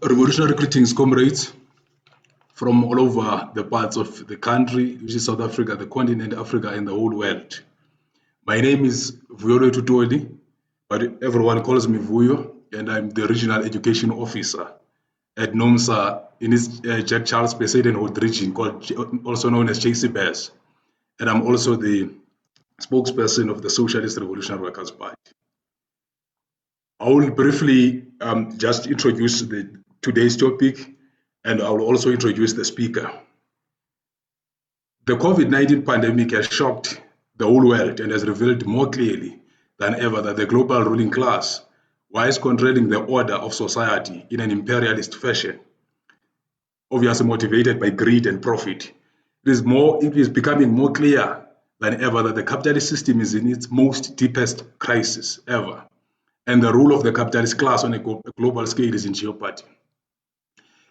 Revolutionary greetings, comrades, from all over the parts of the country, which is South Africa, the continent, Africa, and the whole world. My name is Vuyo Tutoli, but everyone calls me Vuyo, and I'm the Regional Education Officer at NOMSA in its Jack Charles Besadenhout region, also known as JCBES. And I'm also the spokesperson of the Socialist Revolutionary Workers' Party. I will briefly just introduce today's topic, and I will also introduce the speaker. The COVID-19 pandemic has shocked the whole world and has revealed more clearly than ever that the global ruling class, whilst controlling the order of society in an imperialist fashion, obviously motivated by greed and profit, it is becoming more clear than ever that the capitalist system is in its most deepest crisis ever, and the rule of the capitalist class on a global scale is in jeopardy.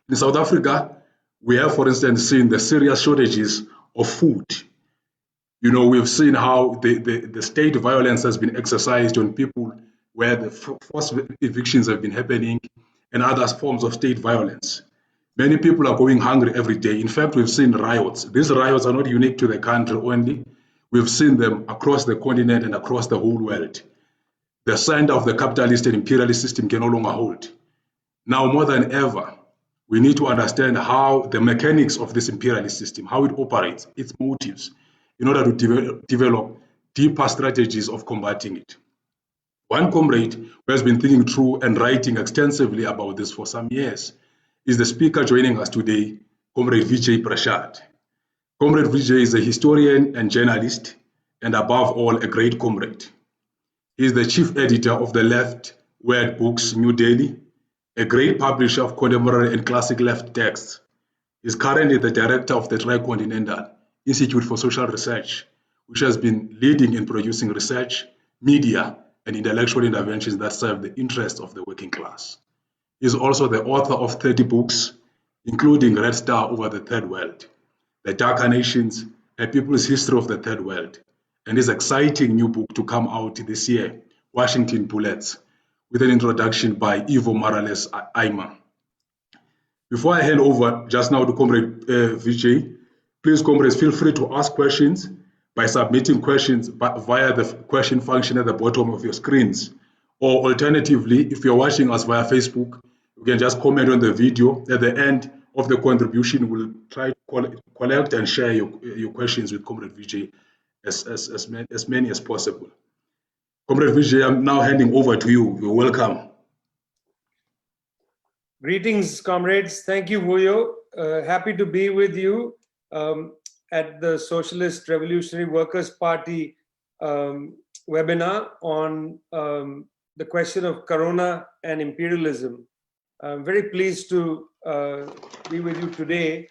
In South Africa, we have, for instance, seen the serious shortages of food. We've seen how the state violence has been exercised on people, where the forced evictions have been happening and other forms of state violence. Many people are going hungry every day. In fact, we've seen riots. These riots are not unique to the country only. We've seen them across the continent and across the whole world. The center of the capitalist and imperialist system can no longer hold. Now, more than ever, we need to understand how the mechanics of this imperialist system, how it operates, its motives, in order to develop deeper strategies of combating it. One comrade who has been thinking through and writing extensively about this for some years is the speaker joining us today, Comrade Vijay Prashad. Comrade Vijay is a historian and journalist, and above all, a great comrade. He is the chief editor of the Left Word Books, New Delhi, a great publisher of contemporary and classic left texts. He is currently the director of the Tricontinental Institute for Social Research, which has been leading in producing research, media, and intellectual interventions that serve the interests of the working class. He is also the author of 30 books, including Red Star Over the Third World, The Darker Nations, A People's History of the Third World, and his exciting new book to come out this year, Washington Bullets, with an introduction by Evo Morales Aima. Before I hand over just now to Comrade Vijay, please, comrades, feel free to ask questions by submitting questions via the question function at the bottom of your screens. Or alternatively, if you're watching us via Facebook, you can just comment on the video. At the end of the contribution, we'll try to collect and share your questions with Comrade Vijay as many as possible. Comrade Vijay, I'm now handing over to you. You're welcome. Greetings, comrades. Thank you, Vuyo. Happy to be with you at the Socialist Revolutionary Workers' Party webinar on the question of Corona and imperialism. I'm very pleased to be with you today.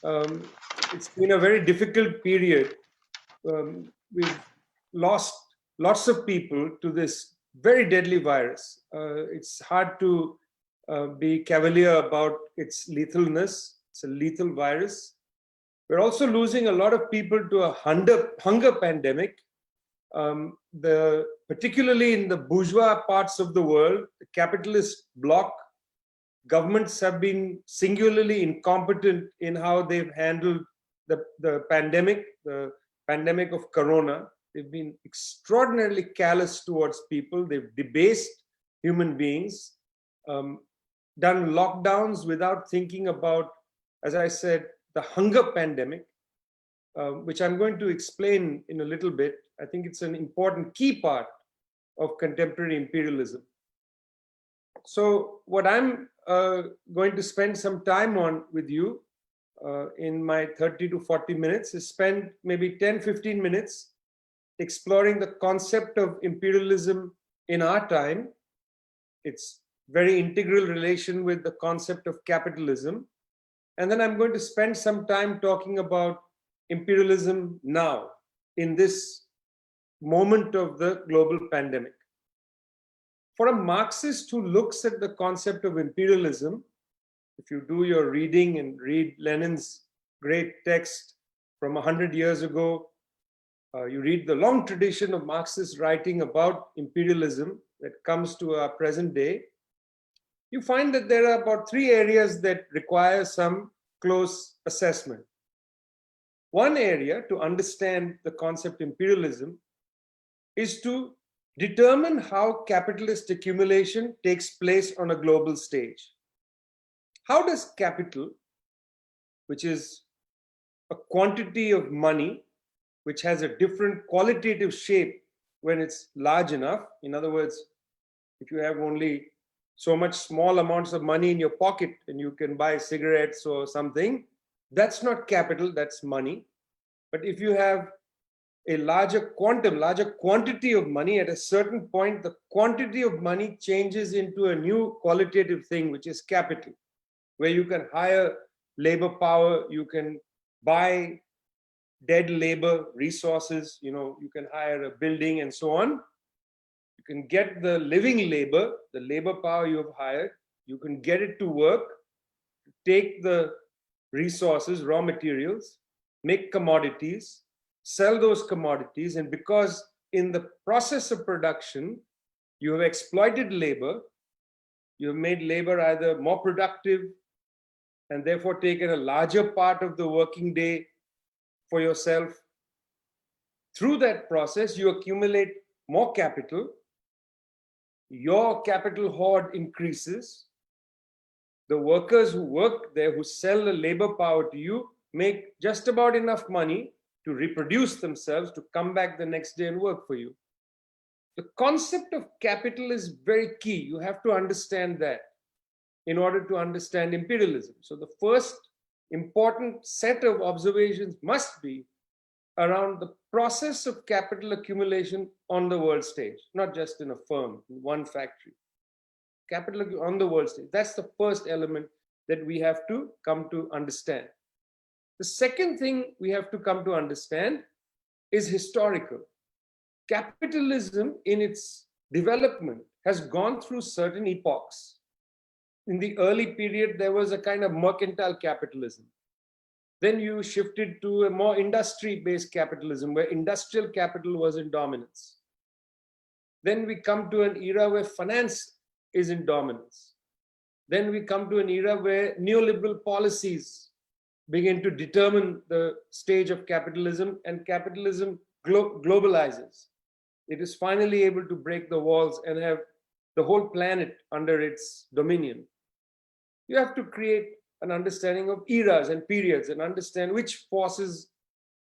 It's been a very difficult period. We've lost lots of people to this very deadly virus. It's hard to be cavalier about its lethalness. It's a lethal virus. We're also losing a lot of people to a hunger pandemic. Particularly in the bourgeois parts of the world, the capitalist bloc, governments have been singularly incompetent in how they've handled the pandemic of Corona. They've been extraordinarily callous towards people. They've debased human beings, done lockdowns without thinking about, as I said, the hunger pandemic, which I'm going to explain in a little bit. I think it's an important key part of contemporary imperialism. So what I'm going to spend some time on with you in my 30 to 40 minutes is spend maybe 10-15 minutes exploring the concept of imperialism in our time, its very integral relation with the concept of capitalism. And then I'm going to spend some time talking about imperialism now, in this moment of the global pandemic. For a Marxist who looks at the concept of imperialism, if you do your reading and read Lenin's great text from 100 years ago, you read the long tradition of Marxist writing about imperialism that comes to our present day, you find that there are about 3 areas that require some close assessment. One area to understand the concept imperialism is to determine how capitalist accumulation takes place on a global stage. How does capital, which is a quantity of money, which has a different qualitative shape when it's large enough, in other words, if you have only so much small amounts of money in your pocket and you can buy cigarettes or something, that's not capital, that's money. But if you have a larger quantity of money, at a certain point, the quantity of money changes into a new qualitative thing, which is capital, where you can hire labor power, you can buy dead labor resources, you can hire a building and so on. You can get the living labor, the labor power you have hired, you can get it to work, take the resources, raw materials, make commodities, sell those commodities, and because in the process of production, you have exploited labor, you have made labor either more productive and therefore taken a larger part of the working day for yourself. Through that process, you accumulate more capital, your capital hoard increases, the workers who work there, who sell the labor power to you, make just about enough money to reproduce themselves, to come back the next day and work for you. The concept of capital is very key. You have to understand that in order to understand imperialism. So the first important set of observations must be around the process of capital accumulation on the world stage, not just in a firm, in one factory. Capital on the world stage. That's the first element that we have to come to understand. The second thing we have to come to understand is historical. Capitalism in its development has gone through certain epochs. In the early period, there was a kind of mercantile capitalism. Then you shifted to a more industry-based capitalism where industrial capital was in dominance. Then we come to an era where finance is in dominance. Then we come to an era where neoliberal policies begin to determine the stage of capitalism, and capitalism globalizes. It is finally able to break the walls and have the whole planet under its dominion. You have to create an understanding of eras and periods and understand which forces,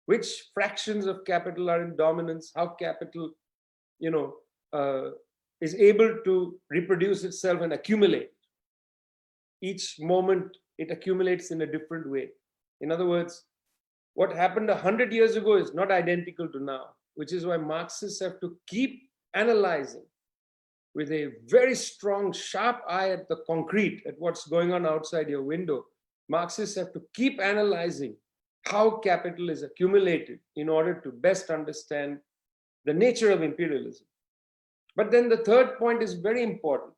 which fractions of capital are in dominance, how capital, is able to reproduce itself and accumulate. Each moment it accumulates in a different way. In other words, what happened 100 years ago is not identical to now, which is why Marxists have to keep analyzing with a very strong, sharp eye at the concrete, at what's going on outside your window. Marxists have to keep analyzing how capital is accumulated in order to best understand the nature of imperialism. But then the third point is very important.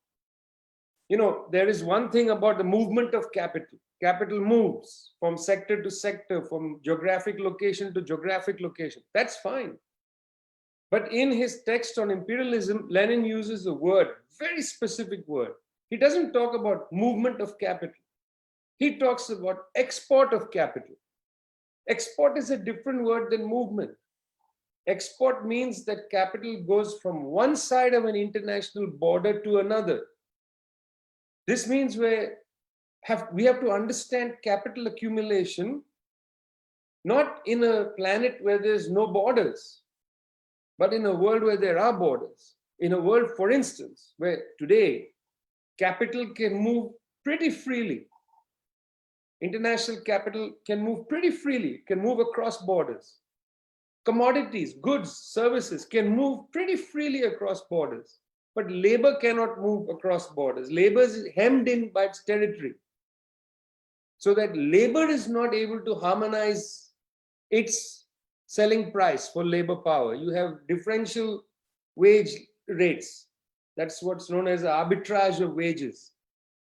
There is one thing about the movement of capital. Capital moves from sector to sector, from geographic location to geographic location. That's fine. But in his text on imperialism, Lenin uses a word, very specific word. He doesn't talk about movement of capital. He talks about export of capital. Export is a different word than movement. Export means that capital goes from one side of an international border to another. This means we have to understand capital accumulation not in a planet where there's no borders, but in a world where there are borders. In a world, for instance, where today capital can move pretty freely. International capital can move pretty freely, can move across borders. Commodities, goods, services can move pretty freely across borders. But labor cannot move across borders. Labor is hemmed in by its territory. So that labor is not able to harmonize its selling price for labor power. You have differential wage rates. That's what's known as arbitrage of wages.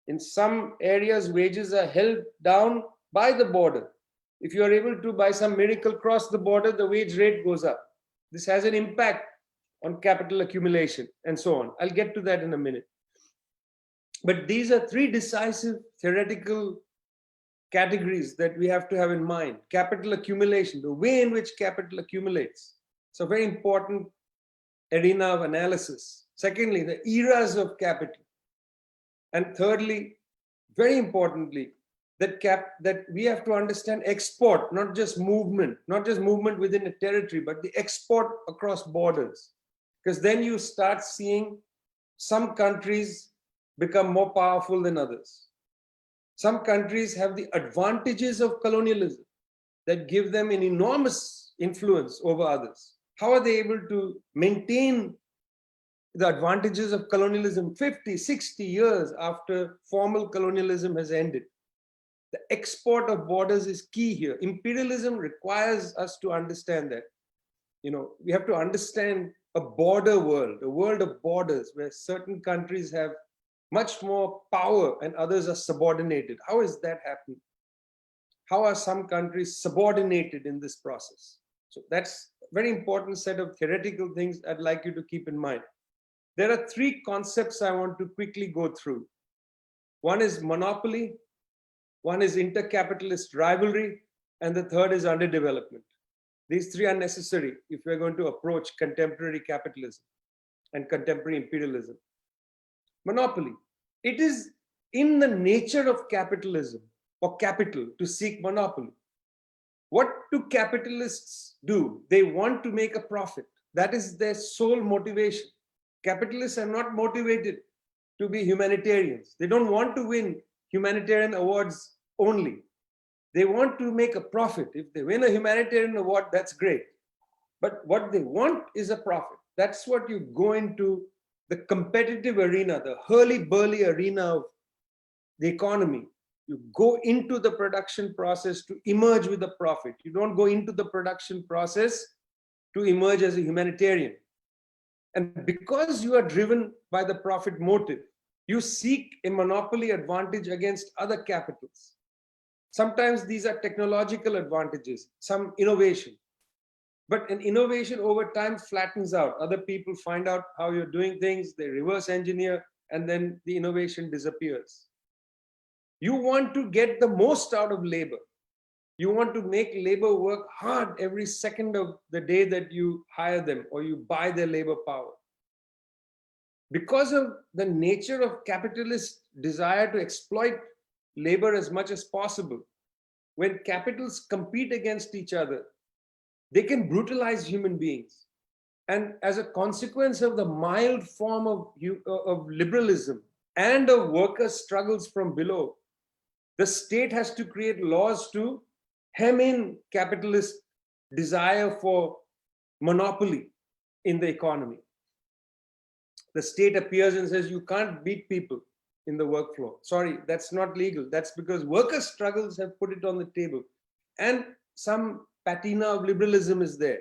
In some areas, wages are held down by the border. If you are able to, by some miracle, cross the border, the wage rate goes up. This has an impact on capital accumulation and so on. I'll get to that in a minute. But these are three decisive theoretical categories that we have to have in mind. Capital accumulation, the way in which capital accumulates. It's a very important arena of analysis. Secondly, the eras of capital. And thirdly, very importantly, that we have to understand export, not just movement within a territory, but the export across borders. Because then you start seeing some countries become more powerful than others. Some countries have the advantages of colonialism that give them an enormous influence over others. How are they able to maintain the advantages of colonialism 50, 60 years after formal colonialism has ended? The export of borders is key here. Imperialism requires us to understand that. We have to understand a border world, a world of borders where certain countries have much more power and others are subordinated. How is that happening? How are some countries subordinated in this process? So that's a very important set of theoretical things I'd like you to keep in mind. There are three concepts I want to quickly go through. One is monopoly, one is intercapitalist rivalry, and the third is underdevelopment. These three are necessary if we're going to approach contemporary capitalism and contemporary imperialism. Monopoly. It is in the nature of capitalism or capital to seek monopoly. What do capitalists do? They want to make a profit. That is their sole motivation. Capitalists are not motivated to be humanitarians. They don't want to win humanitarian awards only. They want to make a profit. If they win a humanitarian award, that's great. But what they want is a profit. That's what you go into the competitive arena, the hurly-burly arena of the economy. You go into the production process to emerge with a profit. You don't go into the production process to emerge as a humanitarian. And because you are driven by the profit motive, you seek a monopoly advantage against other capitals. Sometimes these are technological advantages, some innovation. But an innovation over time flattens out. Other people find out how you're doing things, they reverse engineer, and then the innovation disappears. You want to get the most out of labor. You want to make labor work hard every second of the day that you hire them or you buy their labor power. Because of the nature of capitalist desire to exploit labor as much as possible, when capitals compete against each other, they can brutalize human beings. And as a consequence of the mild form of liberalism and of workers' struggles from below, the state has to create laws to hem in capitalist desire for monopoly in the economy. The state appears and says, you can't beat people in the work floor. Sorry, that's not legal. That's because workers' struggles have put it on the table. And some patina of liberalism is there.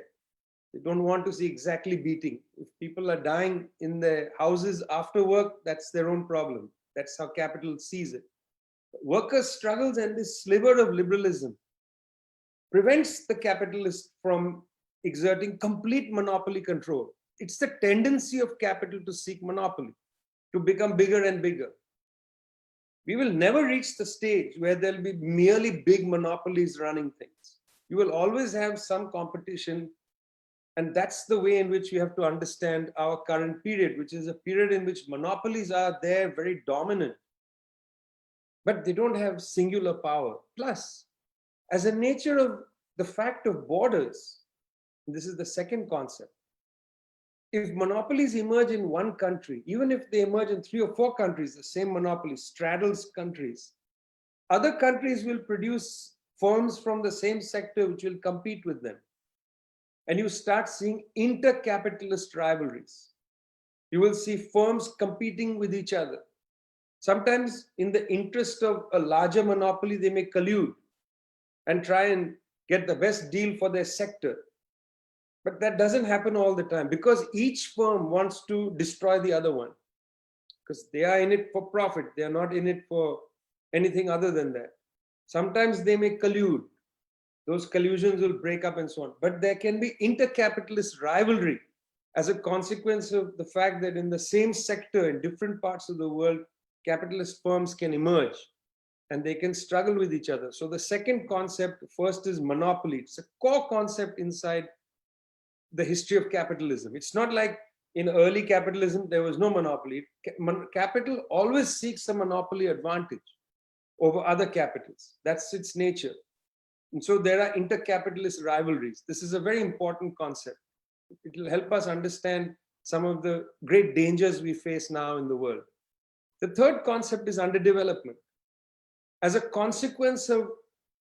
They don't want to see exactly beating. If people are dying in their houses after work, that's their own problem. That's how capital sees it. Workers' struggles and this sliver of liberalism prevents the capitalist from exerting complete monopoly control. It's the tendency of capital to seek monopoly, to become bigger and bigger. We will never reach the stage where there'll be merely big monopolies running things. You will always have some competition, and that's the way in which we have to understand our current period, which is a period in which monopolies are there, very dominant, but they don't have singular power. Plus, as a nature of the fact of borders, this is the second concept. If monopolies emerge in one country, even if they emerge in 3 or 4 countries, the same monopoly straddles countries, other countries will produce firms from the same sector which will compete with them. And you start seeing inter-capitalist rivalries. You will see firms competing with each other. Sometimes in the interest of a larger monopoly, they may collude and try and get the best deal for their sector. But that doesn't happen all the time because each firm wants to destroy the other one because they are in it for profit. They are not in it for anything other than that. Sometimes they may collude. Those collusions will break up and so on. But there can be inter-capitalist rivalry as a consequence of the fact that in the same sector in different parts of the world, capitalist firms can emerge and they can struggle with each other. So the second concept, first is monopoly. It's a core concept inside the history of capitalism. It's not like in early capitalism, there was no monopoly. Capital always seeks a monopoly advantage over other capitals. That's its nature. And so there are intercapitalist rivalries. This is a very important concept. It will help us understand some of the great dangers we face now in the world. The third concept is underdevelopment. As a consequence of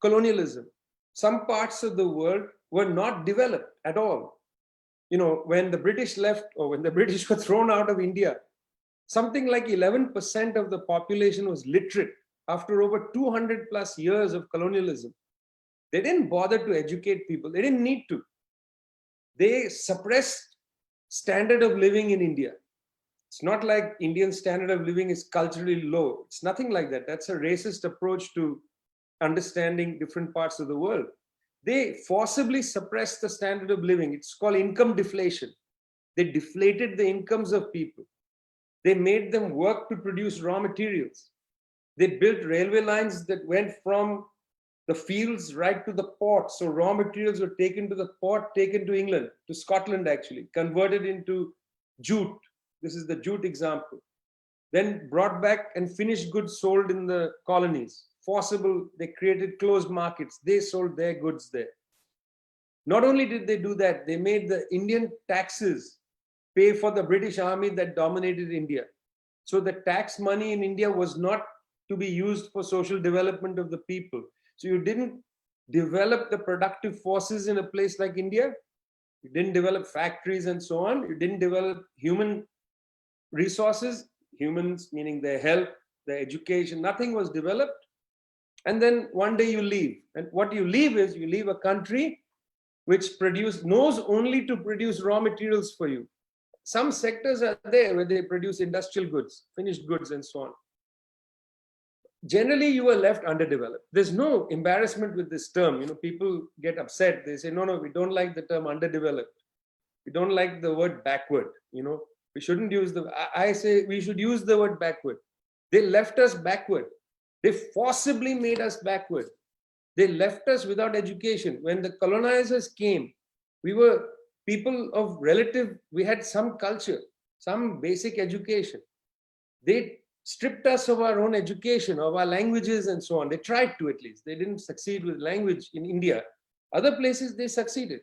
colonialism, some parts of the world were not developed at all. You know, when the British left, or when the British were thrown out of India, something like 11% of the population was literate after over 200 plus years of colonialism. They didn't bother to educate people. They didn't need to. They suppressed standard of living in India. It's not like Indian standard of living is culturally low. It's nothing like that. That's a racist approach to understanding different parts of the world. They forcibly suppressed the standard of living. It's called income deflation. They deflated the incomes of people. They made them work to produce raw materials. They built railway lines that went from the fields right to the port. So raw materials were taken to the port, taken to England, to Scotland actually, converted into jute. This is the jute example. Then brought back and finished goods sold in the colonies. Forcible, they created closed markets. They sold their goods there. Not only did they do that, they made the Indian taxes pay for the British army that dominated India. So the tax money in India was not to be used for social development of the people. So you didn't develop the productive forces in a place like India. You didn't develop factories and so on. You didn't develop human resources, humans meaning their health, their education, nothing was developed. And then one day you leave. And what you leave is, you leave a country which knows only to produce raw materials for you. Some sectors are there where they produce industrial goods, finished goods and so on. Generally, you are left underdeveloped. There's no embarrassment with this term. You know, people get upset. They say, no, we don't like the term underdeveloped. We don't like the word backward. You know, we shouldn't use I say we should use the word backward. They left us backward. They forcibly made us backward. They left us without education. When the colonizers came, we were people of we had some culture, some basic education. They stripped us of our own education, of our languages and so on. They tried to, at least. They didn't succeed with language in India. Other places they succeeded.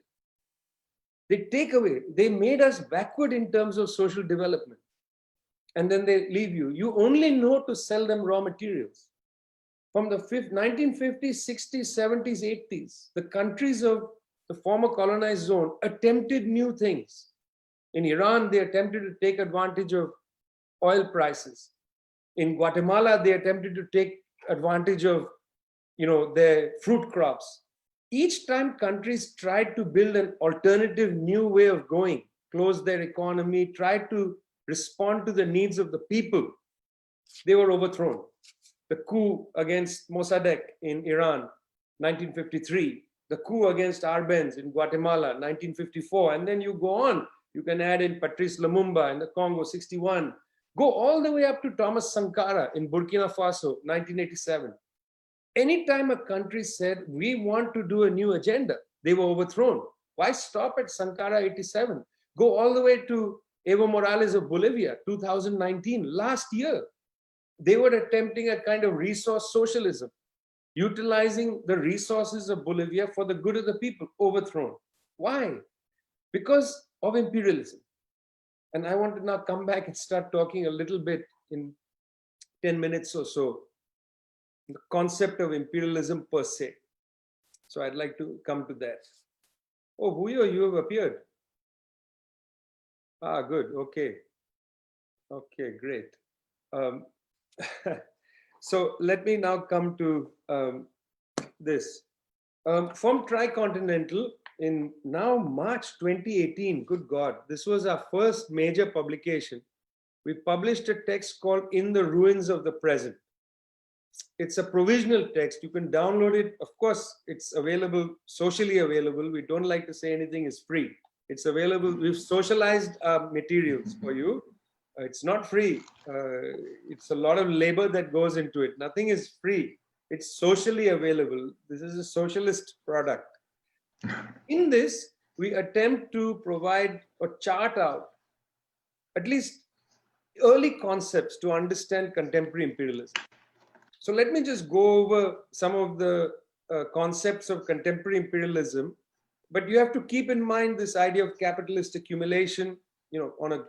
They take away, they made us backward in terms of social development. And then they leave you. You only know to sell them raw materials. From the 1950s, 60s, 70s, 80s, the countries of the former colonized zone attempted new things. In Iran, they attempted to take advantage of oil prices. In Guatemala, they attempted to take advantage of, their fruit crops. Each time countries tried to build an alternative new way of going, close their economy, tried to respond to the needs of the people, they were overthrown. The coup against Mossadegh in Iran, 1953. The coup against Arbenz in Guatemala, 1954. And then you go on. You can add in Patrice Lumumba in the Congo, 61. Go all the way up to Thomas Sankara in Burkina Faso, 1987. Anytime a country said, we want to do a new agenda, they were overthrown. Why stop at Sankara 87? Go all the way to Evo Morales of Bolivia, 2019, last year. They were attempting a kind of resource socialism, utilizing the resources of Bolivia for the good of the people, overthrown. Why? Because of imperialism. And I want to now come back and start talking a little bit in 10 minutes or so, the concept of imperialism per se. So I'd like to come to that. Oh, Bhuyo, you have appeared. Ah, good. Okay. Okay, great. So let me now come to this. From Tricontinental in now March 2018, good God, this was our first major publication. We published a text called In the Ruins of the Present. It's a provisional text. You can download it. Of course, it's available, socially available. We don't like to say anything is free. It's available. We've socialized materials for you. It's not free. It's a lot of labor that goes into it. Nothing is free. It's socially available. This is a socialist product. In this, we attempt to provide or chart out at least early concepts to understand contemporary imperialism. So let me just go over some of the concepts of contemporary imperialism, but you have to keep in mind this idea of capitalist accumulation, on a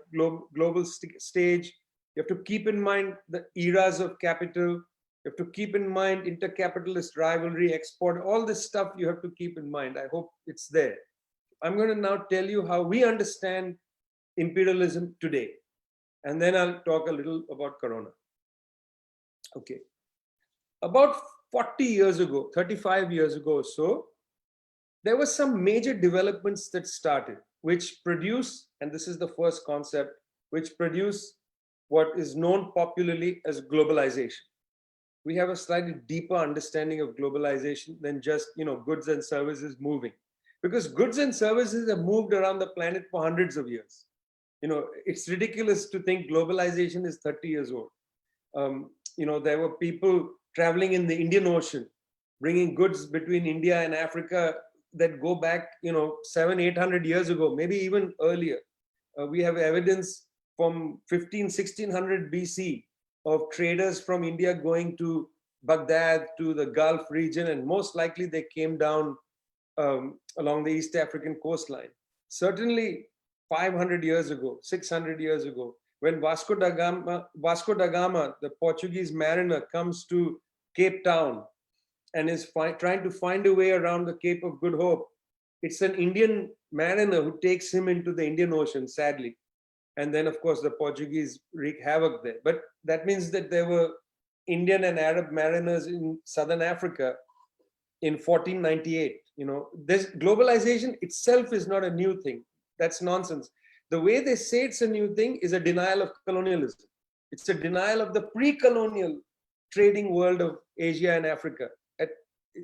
global stage. You have to keep in mind the eras of capital. You have to keep in mind intercapitalist rivalry, export, all this stuff you have to keep in mind. I hope it's there. I'm going to now tell you how we understand imperialism today. And then I'll talk a little about Corona. Okay. About 40 years ago, 35 years ago or so, there were some major developments that started, which produce, and this is the first concept, which produce what is known popularly as globalization. We have a slightly deeper understanding of globalization than just, goods and services moving. Because goods and services have moved around the planet for hundreds of years. It's ridiculous to think globalization is 30 years old. There were people traveling in the Indian Ocean, bringing goods between India and Africa that go back, 700-800 years ago, maybe even earlier. We have evidence from 1600 BC of traders from India going to Baghdad, to the Gulf region, and most likely they came down along the East African coastline. Certainly 500 years ago, 600 years ago, when Vasco da Gama, the Portuguese mariner, comes to Cape Town and is trying to find a way around the Cape of Good Hope, it's an Indian mariner who takes him into the Indian Ocean, sadly. And then, of course, the Portuguese wreak havoc there. But that means that there were Indian and Arab mariners in Southern Africa in 1498. This globalization itself is not a new thing. That's nonsense. The way they say it's a new thing is a denial of colonialism. It's a denial of the pre-colonial trading world of Asia and Africa.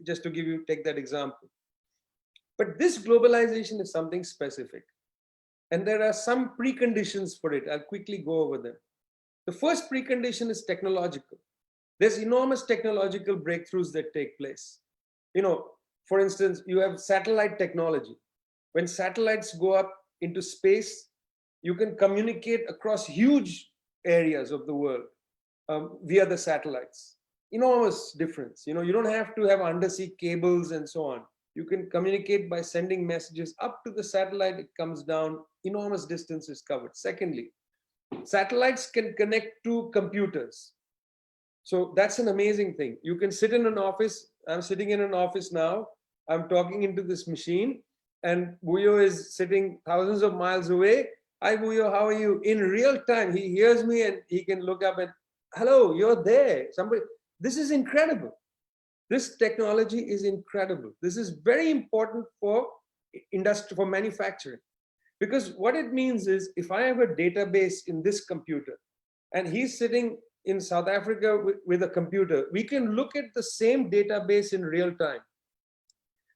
Just to take that example. But this globalization is something specific. And there are some preconditions for it. I'll quickly go over them. The first precondition is technological. There's enormous technological breakthroughs that take place. For instance, you have satellite technology. When satellites go up into space, you can communicate across huge areas of the world via the satellites. Enormous difference. You don't have to have undersea cables and so on. You can communicate by sending messages up to the satellite. It comes down, enormous distance is covered. Secondly, satellites can connect to computers. So that's an amazing thing. You can sit in an office. I'm sitting in an office now. I'm talking into this machine, and Buyo is sitting thousands of miles away. Hi, Buyo, how are you? In real time, he hears me and he can look up and, hello, you're there. Somebody. This is incredible. This technology is incredible. This is very important for industry, for manufacturing. Because what it means is, if I have a database in this computer and he's sitting in South Africa with a computer, we can look at the same database in real time.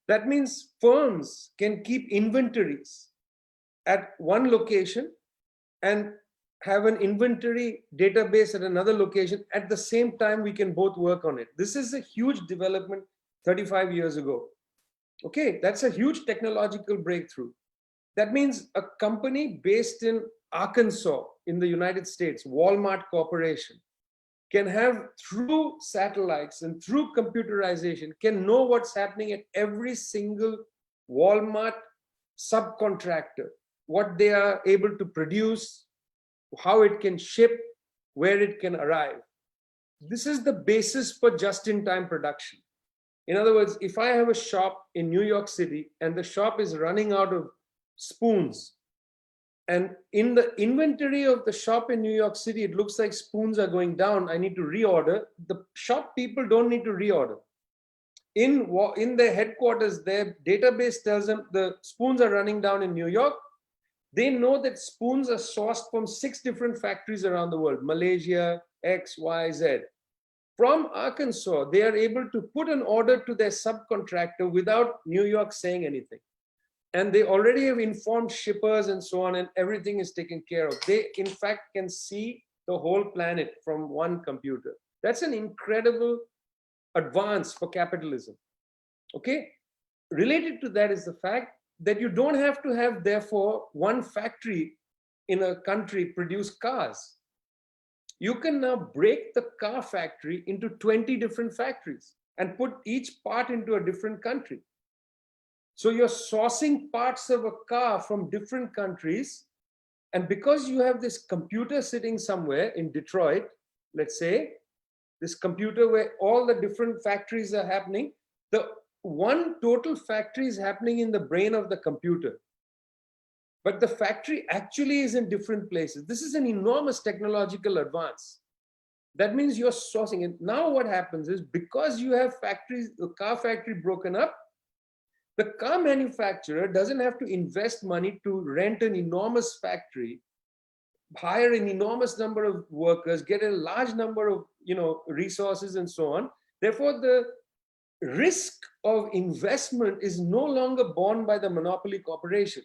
That means firms can keep inventories at one location and have an inventory database at another location. At the same time, we can both work on it. This is a huge development 35 years ago. Okay, that's a huge technological breakthrough. That means a company based in Arkansas in the United States, Walmart Corporation, can have, through satellites and through computerization, can know what's happening at every single Walmart subcontractor, what they are able to produce, how it can ship, where it can arrive. This is the basis for just-in-time production. In other words, if I have a shop in New York City and the shop is running out of spoons, and in the inventory of the shop in New York City, it looks like spoons are going down, I need to reorder. The shop people don't need to reorder. In their headquarters, their database tells them the spoons are running down in New York. They know that spoons are sourced from 6 different factories around the world, Malaysia, X, Y, Z. From Arkansas, they are able to put an order to their subcontractor without New York saying anything. And they already have informed shippers and so on, and everything is taken care of. They, in fact, can see the whole planet from one computer. That's an incredible advance for capitalism. Okay? Related to that is the fact that you don't have to have, therefore, one factory in a country produce cars. You can now break the car factory into 20 different factories and put each part into a different country. So you're sourcing parts of a car from different countries. And because you have this computer sitting somewhere in Detroit, let's say, this computer where all the different factories are happening, the one total factory is happening in the brain of the computer. But the factory actually is in different places. This is an enormous technological advance. That means you're sourcing it. Now what happens is, because you have factories, the car factory broken up, the car manufacturer doesn't have to invest money to rent an enormous factory, hire an enormous number of workers, get a large number of resources and so on. Therefore, the risk of investment is no longer borne by the monopoly corporation.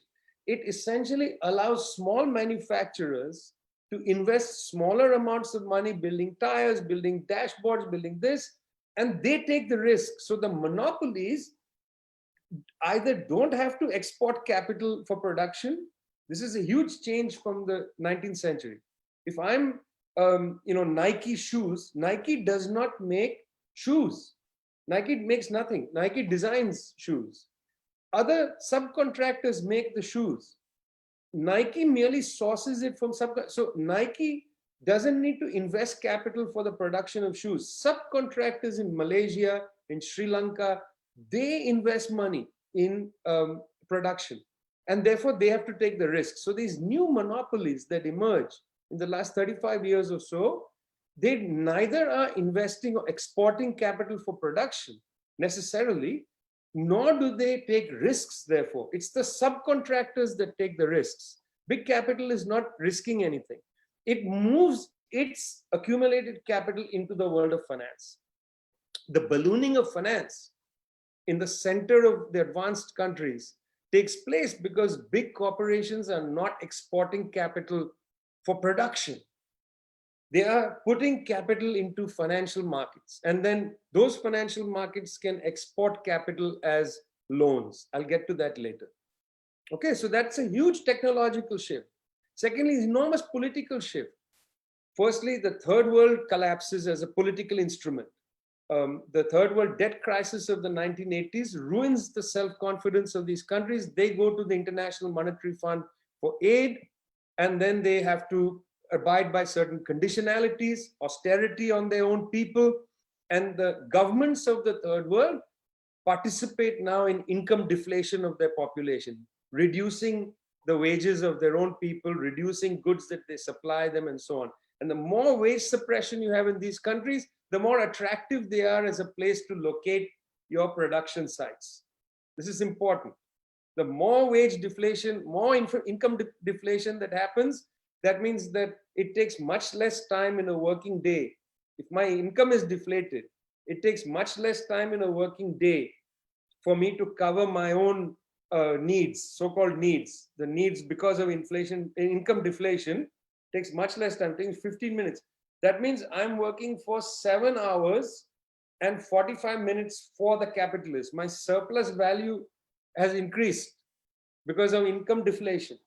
It essentially allows small manufacturers to invest smaller amounts of money building tires, building dashboards, building this, and they take the risk. So the monopolies either don't have to export capital for production. This is a huge change from the 19th century. If I'm, Nike shoes, Nike does not make shoes. Nike makes nothing. Nike designs shoes. Other subcontractors make the shoes. Nike merely sources it from subcontractors. So Nike doesn't need to invest capital for the production of shoes. Subcontractors in Malaysia, in Sri Lanka, they invest money in production, and therefore they have to take the risk. So these new monopolies that emerge in the last 35 years or so, they neither are investing or exporting capital for production necessarily, nor do they take risks. Therefore, it's the subcontractors that take the risks. Big capital is not risking anything. It moves its accumulated capital into the world of finance. The ballooning of finance in the center of the advanced countries takes place because big corporations are not exporting capital for production. They are putting capital into financial markets, and then those financial markets can export capital as loans. I'll get to that later. Okay, so that's a huge technological shift. Secondly, enormous political shift. Firstly, the third world collapses as a political instrument. The third world debt crisis of the 1980s ruins the self-confidence of these countries. They go to the International Monetary Fund for aid, and then they have to abide by certain conditionalities, austerity on their own people, and the governments of the third world participate now in income deflation of their population, reducing the wages of their own people, reducing goods that they supply them, and so on. And the more wage suppression you have in these countries, the more attractive they are as a place to locate your production sites. This is important. The more wage deflation, more income deflation that happens, that means that it takes much less time in a working day. If my income is deflated, it takes much less time in a working day for me to cover my own needs, so-called needs. The needs because of inflation, income deflation, takes much less time, it takes 15 minutes. That means I'm working for 7 hours and 45 minutes for the capitalist. My surplus value has increased because of income deflation.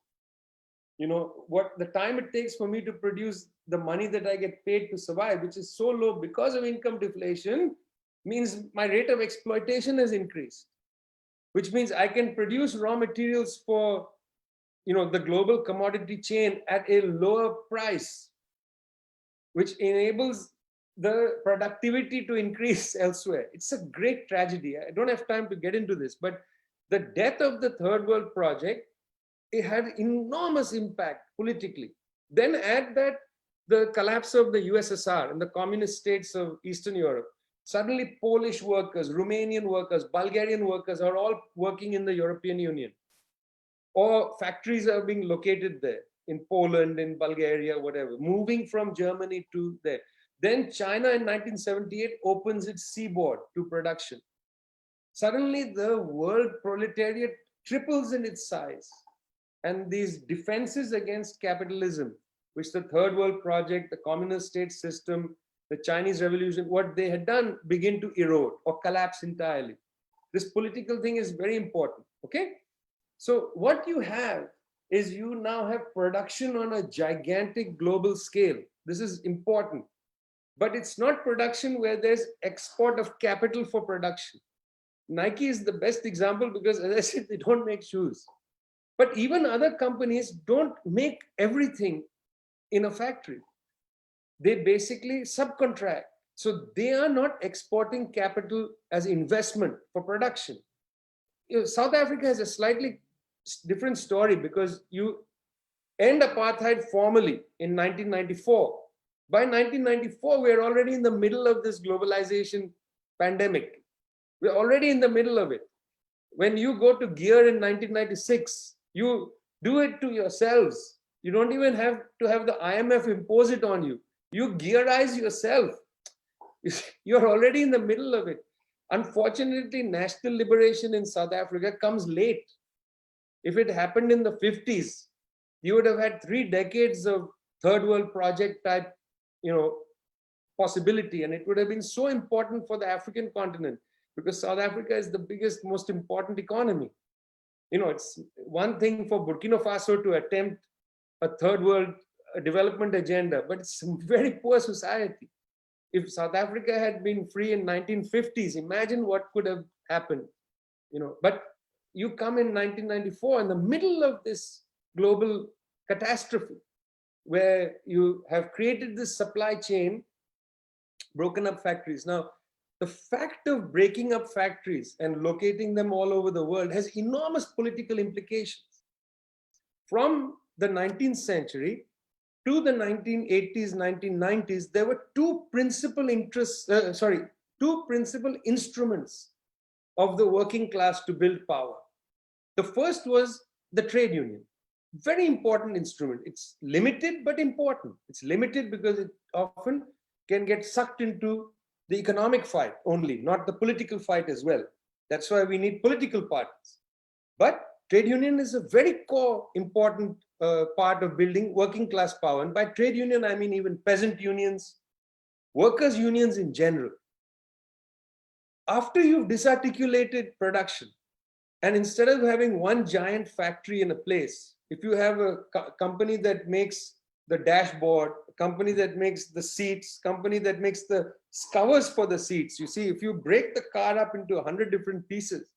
What the time it takes for me to produce the money that I get paid to survive, which is so low because of income deflation, means my rate of exploitation has increased, which means I can produce raw materials for the global commodity chain at a lower price, which enables the productivity to increase elsewhere. It's a great tragedy. I don't have time to get into this, but the death of the third world project, it had enormous impact politically. Then add that the collapse of the USSR and the communist states of Eastern Europe. Suddenly Polish workers, Romanian workers, Bulgarian workers are all working in the European Union. Or factories are being located there in Poland, in Bulgaria, whatever, moving from Germany to there. Then China in 1978 opens its seaboard to production. Suddenly the world proletariat triples in its size. And these defenses against capitalism, which the third world project, the communist state system, the Chinese revolution, what they had done begin to erode or collapse entirely. This political thing is very important, okay? So what you have is you now have production on a gigantic global scale. This is important, but it's not production where there's export of capital for production. Nike is the best example because, as I said, they don't make shoes. But even other companies don't make everything in a factory. They basically subcontract. So they are not exporting capital as investment for production. South Africa has a slightly different story because you end apartheid formally in 1994. By 1994, we're already in the middle of this globalization pandemic. We're already in the middle of it. When you go to gear in 1996, you do it to yourselves. You don't even have to have the IMF impose it on you. You gearize yourself. You're already in the middle of it. Unfortunately, national liberation in South Africa comes late. If it happened in the 50s, you would have had 3 decades of third world project type, possibility. And it would have been so important for the African continent because South Africa is the biggest, most important economy. It's one thing for Burkina Faso to attempt a third world development agenda, but it's a very poor society. If South Africa had been free in 1950s, imagine what could have happened. But you come in 1994 in the middle of this global catastrophe where you have created this supply chain, broken up factories. Now, the fact of breaking up factories and locating them all over the world has enormous political implications. From the 19th century to the 1980s, 1990s, there were two principal instruments of the working class to build power. The first was the trade union. Very important instrument. It's limited, but important. It's limited because it often can get sucked into the economic fight only, not the political fight as well. That's why we need political parties. But trade union is a very core, important part of building working class power. And by trade union, I mean even peasant unions, workers' unions in general. After you've disarticulated production, and instead of having one giant factory in a place, if you have a company that makes the dashboard, a company that makes the seats, company that makes the covers for the seats, you see, if you break the car up into 100 different pieces,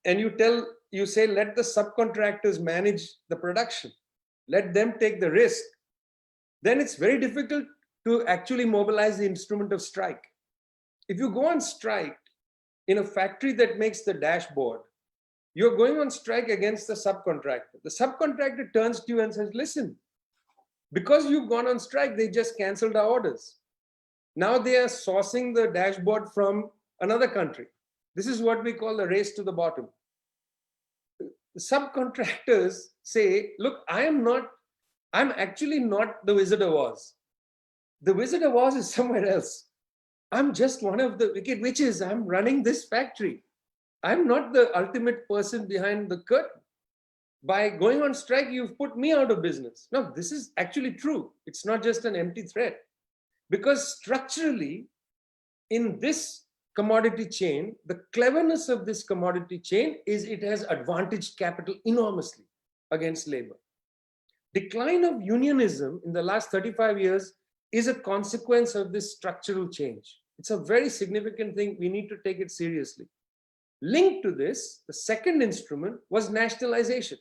and you say, let the subcontractors manage the production, let them take the risk, then it's very difficult to actually mobilize the instrument of strike. If you go on strike in a factory that makes the dashboard, you're going on strike against the subcontractor. The subcontractor turns to you and says, listen, because you've gone on strike, they just canceled our orders. Now they are sourcing the dashboard from another country. This is what we call the race to the bottom. The subcontractors say, look, I'm actually not the Wizard of Oz. The Wizard of Oz is somewhere else. I'm just one of the wicked witches. I'm running this factory. I'm not the ultimate person behind the curtain. By going on strike, you've put me out of business. No, this is actually true. It's not just an empty threat. Because structurally, in this commodity chain, the cleverness of this commodity chain is it has advantaged capital enormously against labor. Decline of unionism in the last 35 years is a consequence of this structural change. It's a very significant thing. We need to take it seriously. Linked to this, the second instrument was nationalization.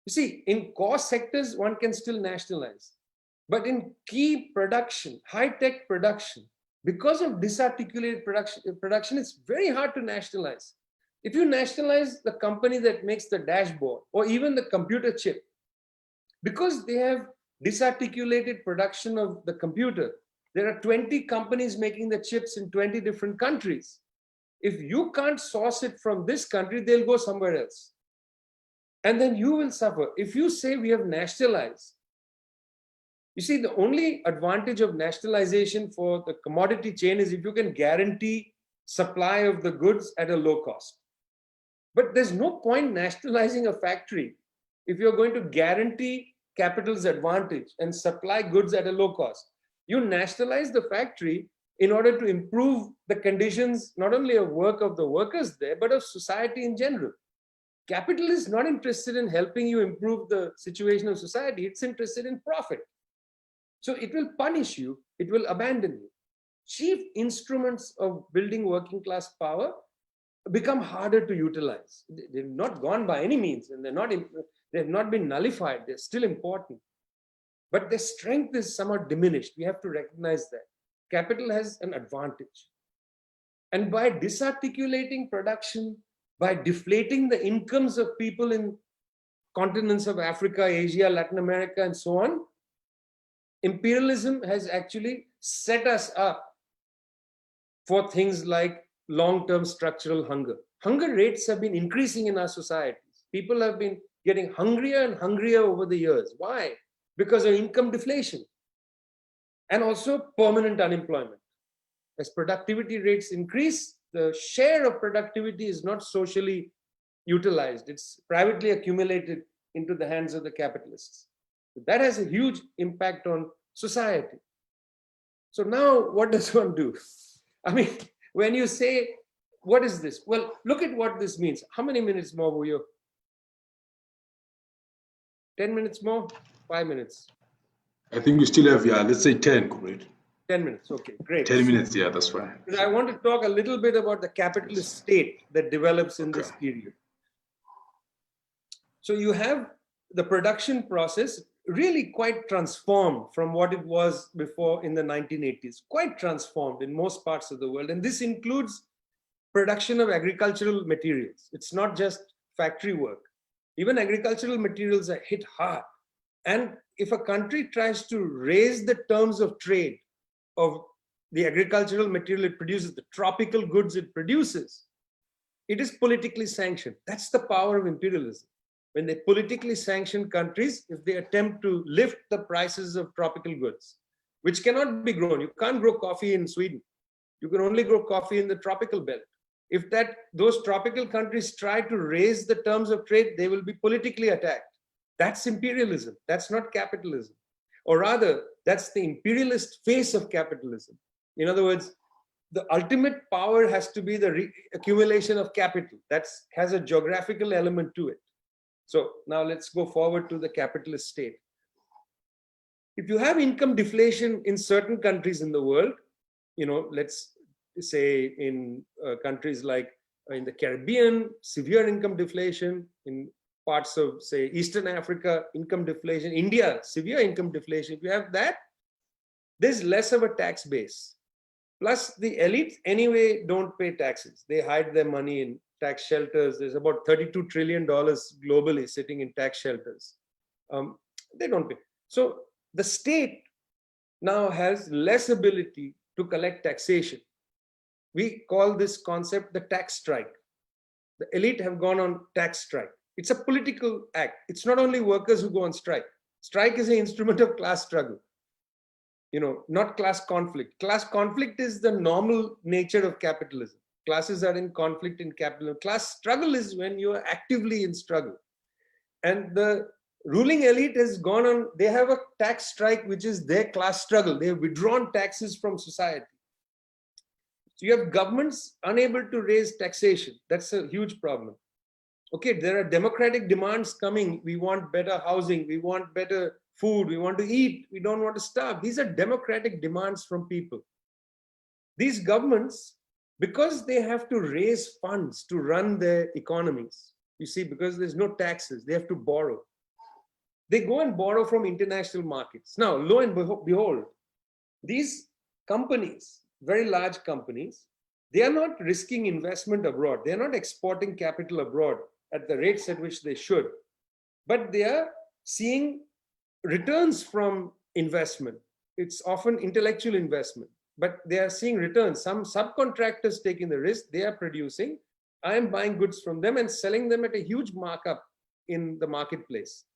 You see, in core sectors, one can still nationalize. But in key production, high-tech production, because of disarticulated production, it's very hard to nationalize. If you nationalize the company that makes the dashboard or even the computer chip, because they have disarticulated production of the computer, there are 20 companies making the chips in 20 different countries. If you can't source it from this country, they'll go somewhere else. And then you will suffer. If you say we have nationalized, you see, the only advantage of nationalization for the commodity chain is if you can guarantee supply of the goods at a low cost. But there's no point nationalizing a factory if you're going to guarantee capital's advantage and supply goods at a low cost. You nationalize the factory in order to improve the conditions, not only of work of the workers there, but of society in general. Capital is not interested in helping you improve the situation of society. It's interested in profit. So it will punish you. It will abandon you. Chief instruments of building working class power become harder to utilize. They've not gone by any means, and they have not been nullified. They're still important, but their strength is somewhat diminished. We have to recognize that capital has an advantage, and by disarticulating production, by deflating the incomes of people in continents of Africa, Asia, Latin America, and so on, imperialism has actually set us up for things like long-term structural hunger. Hunger rates have been increasing in our societies. People have been getting hungrier and hungrier over the years. Why? Because of income deflation and also permanent unemployment. As productivity rates increase, the share of productivity is not socially utilized. It's privately accumulated into the hands of the capitalists. That has a huge impact on society. So now what does one do? I mean, when you say, what is this? Well, look at what this means. How many minutes more were you? 10 minutes more? 5 minutes? I think we still have, yeah, let's say 10, correct? 10 minutes, okay, great. 10 minutes, yeah, that's fine. I want to talk a little bit about the capitalist state that develops in this period. So you have the production process really quite transformed from what it was before in the 1980s, quite transformed in most parts of the world. And this includes production of agricultural materials. It's not just factory work. Even agricultural materials are hit hard. And if a country tries to raise the terms of trade of the agricultural material it produces, the tropical goods it produces, it is politically sanctioned. That's the power of imperialism. When they politically sanction countries, if they attempt to lift the prices of tropical goods, which cannot be grown. You can't grow coffee in Sweden. You can only grow coffee in the tropical belt. If those tropical countries try to raise the terms of trade, they will be politically attacked. That's imperialism. That's not capitalism. Or rather, that's the imperialist face of capitalism. In other words, the ultimate power has to be the accumulation of capital. That has a geographical element to it. So now let's go forward to the capitalist state. If you have income deflation in certain countries in the world, let's say in countries like in the Caribbean, severe income deflation, in parts of, say, Eastern Africa, income deflation, India, severe income deflation. If you have that, there's less of a tax base. Plus, the elite anyway don't pay taxes. They hide their money in tax shelters. There's about $32 trillion globally sitting in tax shelters. They don't pay. So the state now has less ability to collect taxation. We call this concept the tax strike. The elite have gone on tax strike. It's a political act. It's not only workers who go on strike. Strike is an instrument of class struggle. Not class conflict. Class conflict is the normal nature of capitalism. Classes are in conflict in capitalism. Class struggle is when you are actively in struggle. And the ruling elite has gone on, they have a tax strike, which is their class struggle. They have withdrawn taxes from society. So you have governments unable to raise taxation. That's a huge problem. Okay, there are democratic demands coming. We want better housing. We want better food. We want to eat. We don't want to starve. These are democratic demands from people. These governments, because they have to raise funds to run their economies, you see, because there's no taxes, they have to borrow. They go and borrow from international markets. Now, lo and behold, these companies, very large companies, they are not risking investment abroad. They are not exporting capital abroad at the rates at which they should, but they are seeing returns from investment. It's often intellectual investment, but they are seeing returns. Some subcontractors taking the risk, they are producing. I am buying goods from them and selling them at a huge markup in the marketplace.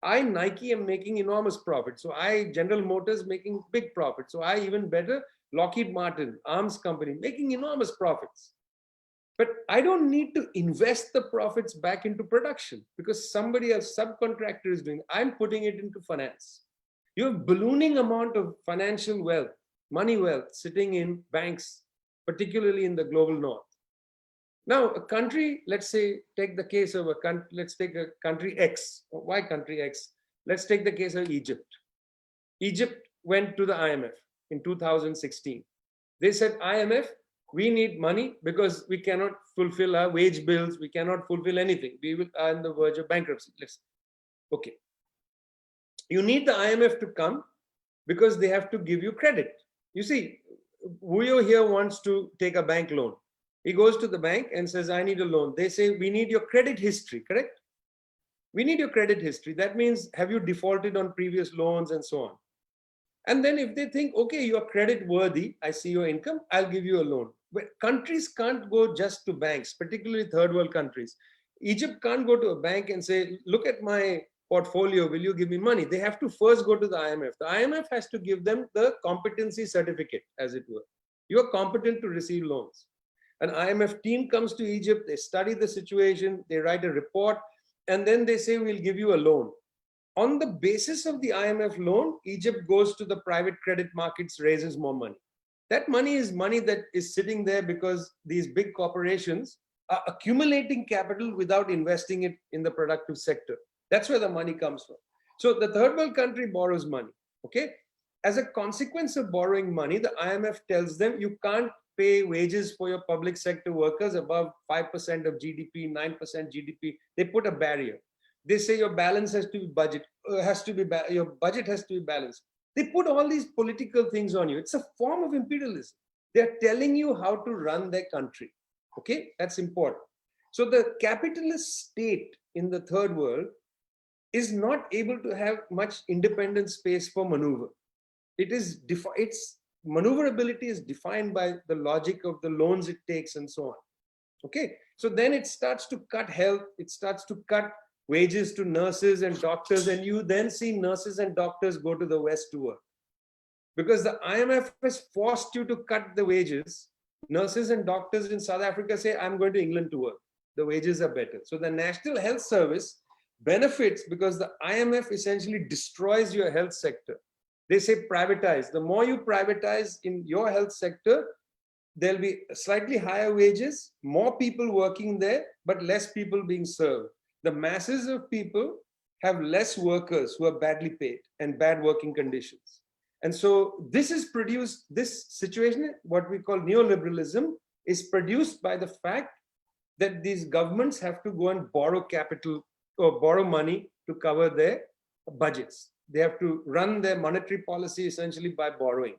Nike, am making enormous profit. So General Motors making big profit. So even better, Lockheed Martin, arms company, making enormous profits. But I don't need to invest the profits back into production because somebody else, subcontractor is doing it. I'm putting it into finance. You have ballooning amount of financial wealth, money wealth sitting in banks, particularly in the global north. Now, a country, let's say, take the case of a country, let's take a country X. Why country X? Let's take the case of Egypt. Egypt went to the IMF in 2016. They said, IMF, we need money because we cannot fulfill our wage bills. We cannot fulfill anything. We are on the verge of bankruptcy. Okay. You need the IMF to come because they have to give you credit. You see, Wuyo here wants to take a bank loan. He goes to the bank and says, I need a loan. They say, we need your credit history, correct? We need your credit history. That means, have you defaulted on previous loans and so on? And then if they think, okay, you're credit worthy, I see your income, I'll give you a loan. But countries can't go just to banks, particularly third world countries. Egypt can't go to a bank and say, look at my portfolio, will you give me money? They have to first go to the IMF. The IMF has to give them the competency certificate, as it were. You're competent to receive loans. An IMF team comes to Egypt, they study the situation, they write a report, and then they say, we'll give you a loan. On the basis of the IMF loan, Egypt goes to the private credit markets, raises more money. That money is money that is sitting there because these big corporations are accumulating capital without investing it in the productive sector. That's where the money comes from. So the third world country borrows money, okay? As a consequence of borrowing money, the IMF tells them you can't pay wages for your public sector workers above 5% of GDP, 9% GDP. They put a barrier. They say your balance has to be your budget has to be balanced. They put all these political things on you. It's a form of imperialism. They're telling you how to run their country. Okay, that's important. So the capitalist state in the third world is not able to have much independent space for maneuver. Its maneuverability is defined by the logic of the loans it takes and so on. Okay, so then it starts to cut health, it starts to cut wages to nurses and doctors, and you then see nurses and doctors go to the West to work. Because the IMF has forced you to cut the wages. Nurses and doctors in South Africa say, I'm going to England to work. The wages are better. So the National Health Service benefits because the IMF essentially destroys your health sector. They say privatize. The more you privatize in your health sector, there'll be slightly higher wages, more people working there, but less people being served. The masses of people have less workers who are badly paid and bad working conditions. And so this situation, what we call neoliberalism, is produced by the fact that these governments have to go and borrow capital or borrow money to cover their budgets. They have to run their monetary policy essentially by borrowing,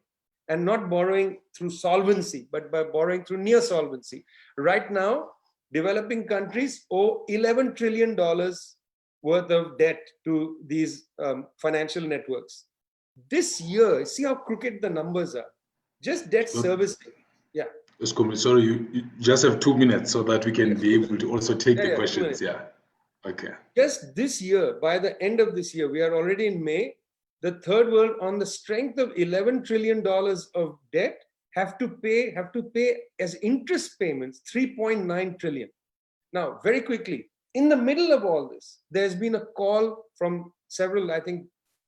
and not borrowing through solvency, but by borrowing through near solvency. Right now, developing countries owe $11 trillion worth of debt to these financial networks. This year, see how crooked the numbers are. Just debt servicing. Yeah. Sorry, you just have 2 minutes so that we can be able to also take the questions. Yeah. Okay. Just this year, by the end of this year, we are already in May, the third world, on the strength of $11 trillion of debt, have to pay as interest payments 3.9 trillion. Now, very quickly, in the middle of all this, there's been a call from several, I think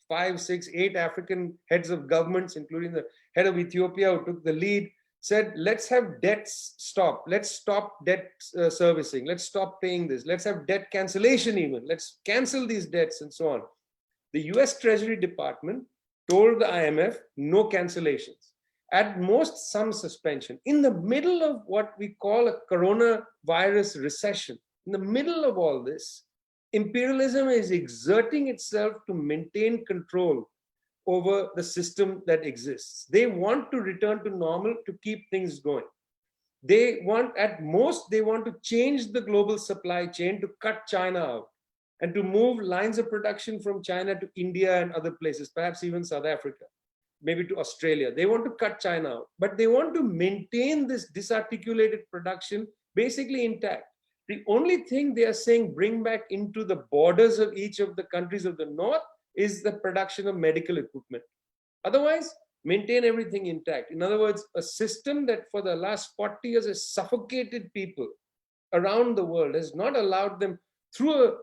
5, 6, 8 African heads of governments, including the head of Ethiopia who took the lead, said, let's have debts stop. Let's stop debt servicing. Let's stop paying this. Let's have debt cancellation even. Let's cancel these debts and so on. The US Treasury Department told the IMF, no cancellations. At most, some suspension. In the middle of what we call a coronavirus recession, in the middle of all this, imperialism is exerting itself to maintain control over the system that exists. They want to return to normal to keep things going. They want, at most, they want to change the global supply chain to cut China out and to move lines of production from China to India and other places, perhaps even South Africa, maybe to Australia. They want to cut China out, but they want to maintain this disarticulated production basically intact. The only thing they are saying bring back into the borders of each of the countries of the North is the production of medical equipment. Otherwise, maintain everything intact. In other words, a system that for the last 40 years has suffocated people around the world, has not allowed them, through a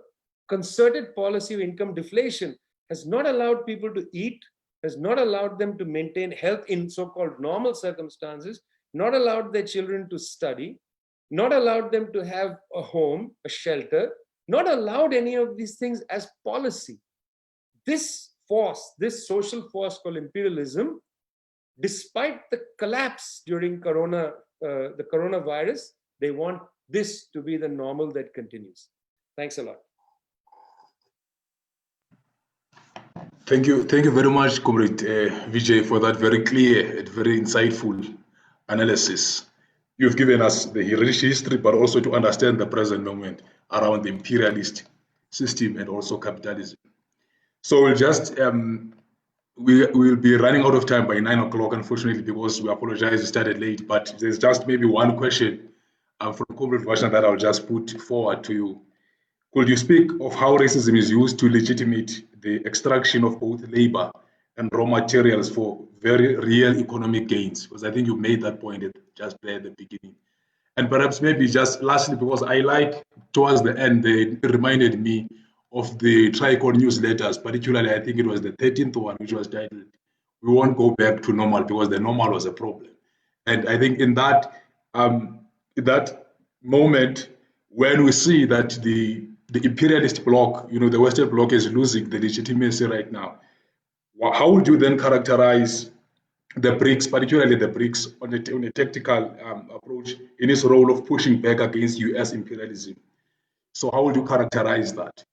concerted policy of income deflation, has not allowed people to eat, has not allowed them to maintain health in so-called normal circumstances, not allowed their children to study, not allowed them to have a home, a shelter, not allowed any of these things as policy. This force, this social force called imperialism, despite the collapse during the coronavirus, they want this to be the normal that continues. Thanks a lot. Thank you very much, Comrade Vijay, for that very clear and very insightful analysis. You've given us the rich history, but also to understand the present moment around the imperialist system and also capitalism. So we'll just we will be running out of time by 9 o'clock, unfortunately, because we apologize we started late. But there's just maybe one question from Comrade Vashna that I'll just put forward to you. Could you speak of how racism is used to legitimate the extraction of both labor and raw materials for very real economic gains? Because I think you made that point just there at the beginning. And perhaps maybe just lastly, because I like towards the end, they reminded me of the Tricon newsletters, particularly I think it was the 13th one, which was titled, "We Won't Go Back to Normal," because the normal was a problem. And I think in that moment, when we see that the imperialist bloc, the Western bloc is losing the legitimacy right now, how would you then characterize the BRICS, particularly the BRICS, on a tactical approach in its role of pushing back against US imperialism? So how would you characterize that?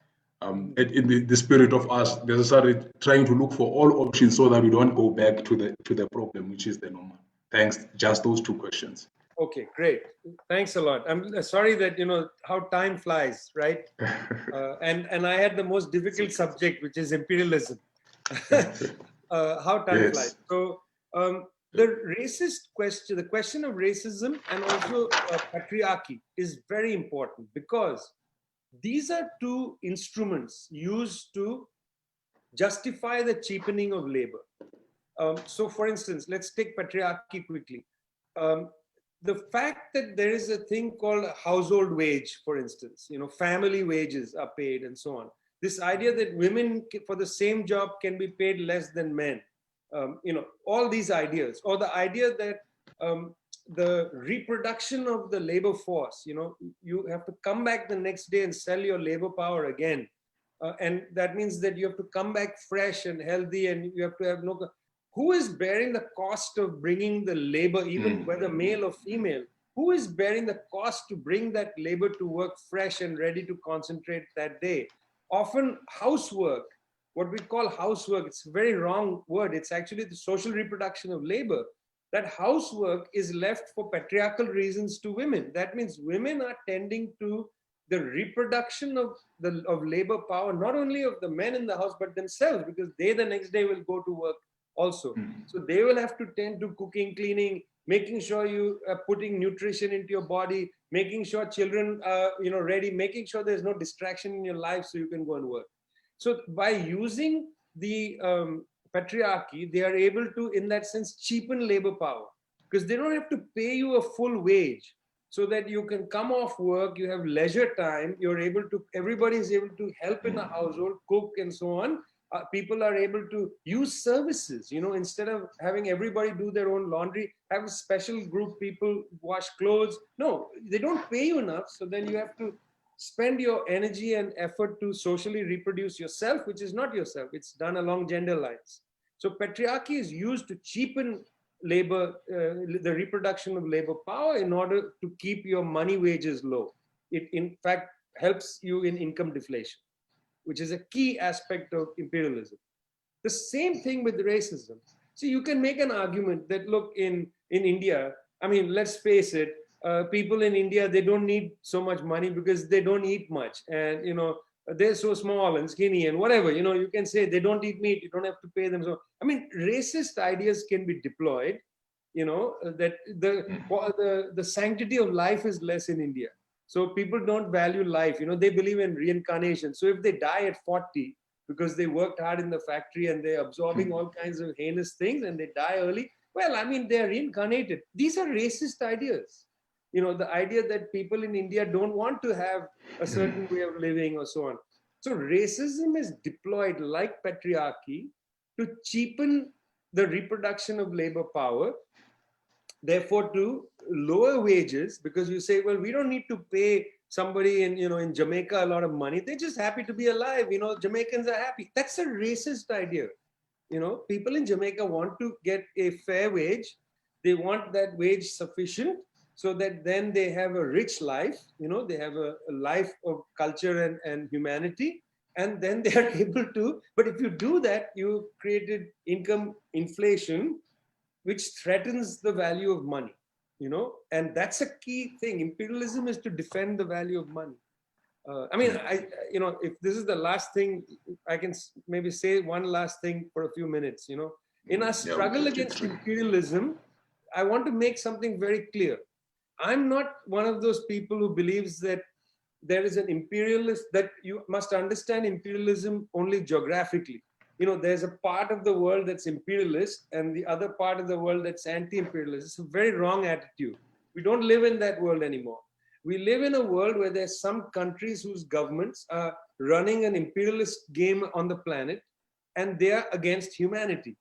In the spirit of us necessarily trying to look for all options so that we don't go back to the problem, which is the normal. Thanks. Just those two questions. Okay, great. Thanks a lot. I'm sorry that how time flies, right? And I had the most difficult subject, which is imperialism. How time flies. So the racist question, the question of racism and also patriarchy is very important, because these are two instruments used to justify the cheapening of labor. So for instance, let's take patriarchy quickly. The fact that there is a thing called a household wage, for instance, family wages are paid and so on. This idea that women for the same job can be paid less than men, all these ideas, or the idea that the reproduction of the labor force, you have to come back the next day and sell your labor power again. And that means that you have to come back fresh and healthy, and you have to have who is bearing the cost of bringing the labor, even whether male or female? Who is bearing the cost to bring that labor to work fresh and ready to concentrate that day? Often housework, what we call housework, it's a very wrong word. It's actually the social reproduction of labor. That housework is left for patriarchal reasons to women. That means women are tending to the reproduction of labor power, not only of the men in the house, but themselves, because they the next day will go to work also. So they will have to tend to cooking, cleaning, making sure you are putting nutrition into your body, making sure children are ready, making sure there's no distraction in your life so you can go and work. So by using the patriarchy, they are able to, in that sense, cheapen labor power, because they don't have to pay you a full wage, so that you can come off work, you have leisure time, everybody is able to help in the household, cook and so on. People are able to use services, instead of having everybody do their own laundry, have a special group, people wash clothes. No, they don't pay you enough. So then you have to spend your energy and effort to socially reproduce yourself, which is not yourself. It's done along gender lines. So patriarchy is used to cheapen labor, the reproduction of labor power, in order to keep your money wages low. It in fact helps you in income deflation, which is a key aspect of imperialism. The same thing with racism. So you can make an argument that, look, in India, I mean, let's face it, people in India, they don't need so much money because they don't eat much. And, they're so small and skinny and whatever, you can say they don't eat meat, you don't have to pay them. So, I mean, racist ideas can be deployed, that the sanctity of life is less in India. So people don't value life, they believe in reincarnation. So if they die at 40, because they worked hard in the factory and they're absorbing all kinds of heinous things and they die early. Well, I mean, they're reincarnated. These are racist ideas. The idea that people in India don't want to have a certain way of living or so on. So racism is deployed like patriarchy to cheapen the reproduction of labor power, therefore to lower wages, because you say, well, we don't need to pay somebody in Jamaica a lot of money. They're just happy to be alive. Jamaicans are happy. That's a racist idea. People in Jamaica want to get a fair wage. They want that wage sufficient so that then they have a rich life. They have a life of culture and humanity. And then they are able to, but if you do that, you created income inflation, which threatens the value of money, and that's a key thing. Imperialism is to defend the value of money. If this is the last thing, I can maybe say one last thing for a few minutes. In our struggle against imperialism, I want to make something very clear. I'm not one of those people who believes that there is an imperialist, that you must understand imperialism only geographically. There's a part of the world that's imperialist and the other part of the world that's anti-imperialist. It's a very wrong attitude. We don't live in that world anymore. We live in a world where there's some countries whose governments are running an imperialist game on the planet, and they are against humanity.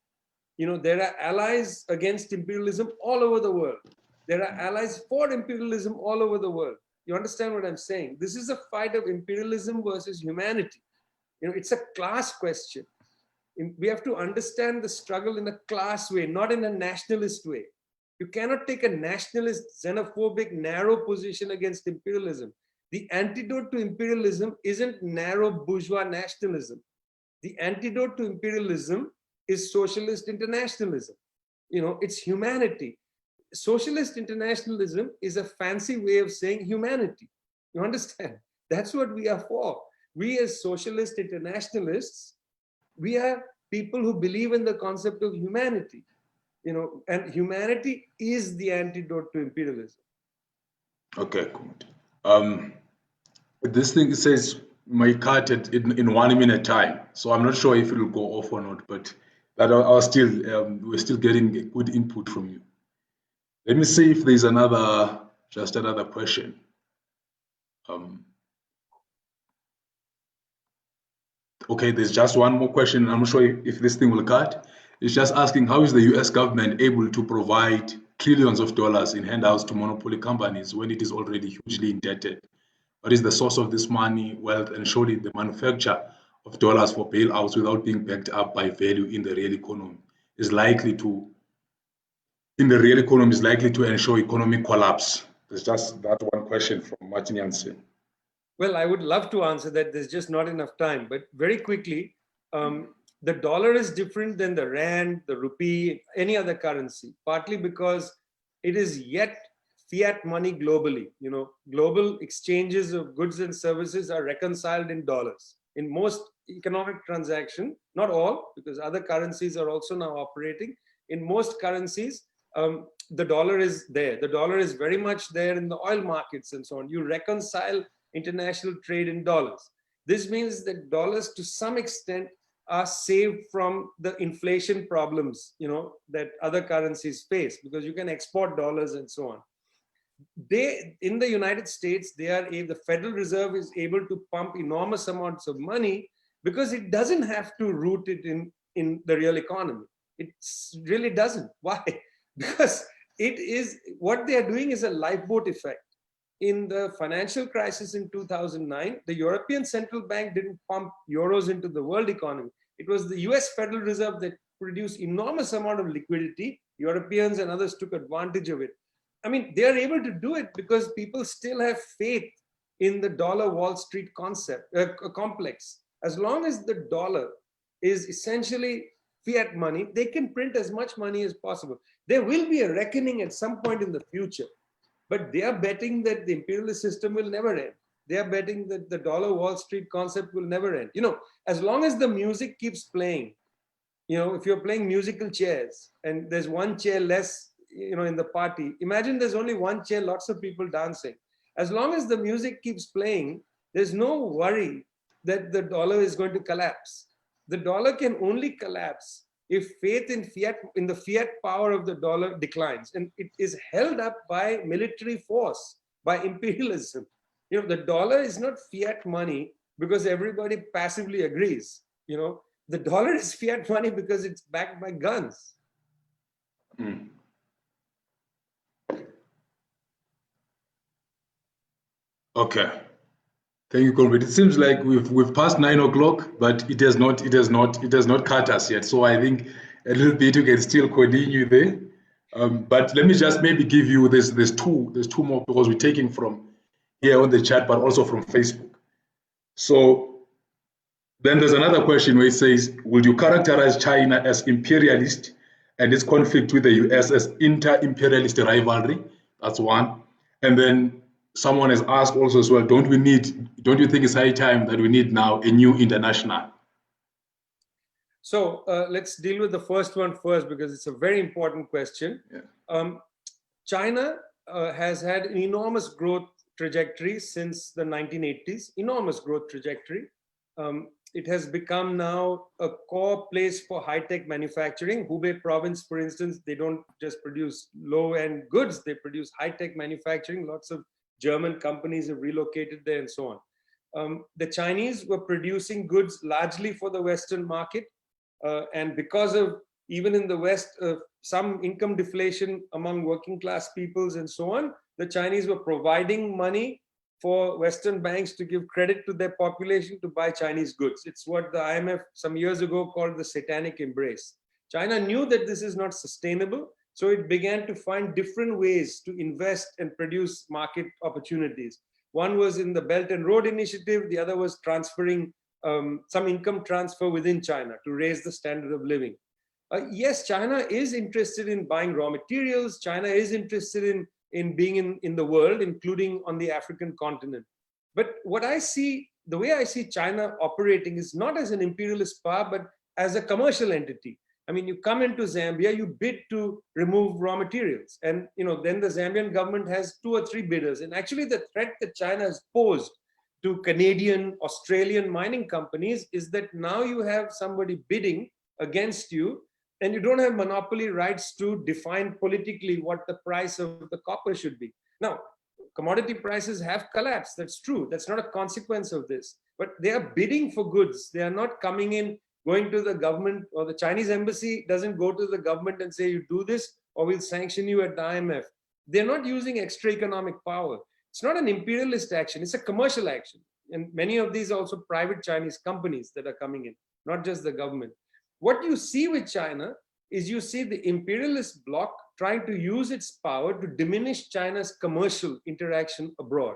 There are allies against imperialism all over the world. There are allies for imperialism all over the world. You understand what I'm saying? This is a fight of imperialism versus humanity. It's a class question. We have to understand the struggle in a class way, not in a nationalist way. You cannot take a nationalist, xenophobic, narrow position against imperialism. The antidote to imperialism isn't narrow bourgeois nationalism. The antidote to imperialism is socialist internationalism. It's humanity. Socialist internationalism is a fancy way of saying humanity. You understand? That's what we are for. We as socialist internationalists, we are people who believe in the concept of humanity, and humanity is the antidote to imperialism. Okay, good. This thing says my cut it in 1 minute time, so I'm not sure if it will go off or not, but that we're still getting good input from you. Let me see if there's just another question. Okay, there's just one more question. I'm not sure if this thing will cut. It's just asking, how is the US government able to provide trillions of dollars in handouts to monopoly companies when it is already hugely indebted? What is the source of this money, wealth, and surely the manufacture of dollars for bailouts without being backed up by value in the real economy is likely to ensure economic collapse? There's just that one question from Martin Jansen. Well, I would love to answer that. There's just not enough time. But very quickly, the dollar is different than the rand, the rupee, any other currency, partly because it is yet fiat money globally. Global exchanges of goods and services are reconciled in dollars. In most economic transaction, not all, because other currencies are also now operating. In most currencies, the dollar is there. The dollar is very much there in the oil markets and so on. You reconcile international trade in dollars. This means that dollars to some extent are saved from the inflation problems, that other currencies face, because you can export dollars and so on. In the United States, the Federal Reserve is able to pump enormous amounts of money because it doesn't have to root it in the real economy. It really doesn't. Why? Because what they are doing is a lifeboat effect. In the financial crisis in 2009, the European Central Bank didn't pump euros into the world economy. It was the US Federal Reserve that produced enormous amount of liquidity. Europeans and others took advantage of it. I mean, they are able to do it because people still have faith in the dollar Wall Street complex. As long as the dollar is essentially fiat money, they can print as much money as possible. There will be a reckoning at some point in the future. But they are betting that the imperialist system will never end. They are betting that the dollar Wall Street concept will never end. As long as the music keeps playing, if you're playing musical chairs and there's one chair less, in the party, imagine there's only one chair, lots of people dancing. As long as the music keeps playing, there's no worry that the dollar is going to collapse. The dollar can only collapse if faith in the fiat power of the dollar declines, and it is held up by military force, by imperialism. The dollar is not fiat money because everybody passively agrees. The dollar is fiat money because it's backed by guns. Mm. Okay. Thank you, Colbert. It seems like we've passed 9 o'clock, but it has not cut us yet. So I think a little bit we can still continue there. But let me just maybe give you there's two more because we're taking from here on the chat, but also from Facebook. So then there's another question where it says, would you characterize China as imperialist and its conflict with the US as inter-imperialist rivalry? That's one. And then someone has asked also as well, don't you think it's high time that we need now a new international? So let's deal with the first one first because it's a very important question. Yeah. China has had an enormous growth trajectory since the 1980s, enormous growth trajectory. It has become now a core place for high-tech manufacturing. Hubei province, for instance, they don't just produce low-end goods, they produce high-tech manufacturing. Lots of German companies have relocated there and so on. The Chinese were producing goods largely for the Western market. And because of, even in the West, some income deflation among working class peoples and so on, the Chinese were providing money for Western banks to give credit to their population to buy Chinese goods. It's what the IMF some years ago called the satanic embrace. China knew that this is not sustainable, so it began to find different ways to invest and produce market opportunities. One was in the Belt and Road Initiative, the other was transferring some income transfer within China to raise the standard of living. Yes, China is interested in buying raw materials. China is interested in being in the world, including on the African continent. But what I see, the way I see China operating is not as an imperialist power, but as a commercial entity. I mean, you come into Zambia, you bid to remove raw materials. And then the Zambian government has 2 or 3 bidders. And actually the threat that China has posed to Canadian, Australian mining companies is that now you have somebody bidding against you and you don't have monopoly rights to define politically what the price of the copper should be. Now, commodity prices have collapsed. That's true. That's not a consequence of this. But they are bidding for goods. They are not coming in, going to the government, or the Chinese embassy doesn't go to the government and say, you do this or we'll sanction you at the IMF. They're not using extra economic power. It's not an imperialist action. It's a commercial action. And many of these are also private Chinese companies that are coming in, not just the government. What you see with China is you see the imperialist bloc trying to use its power to diminish China's commercial interaction abroad.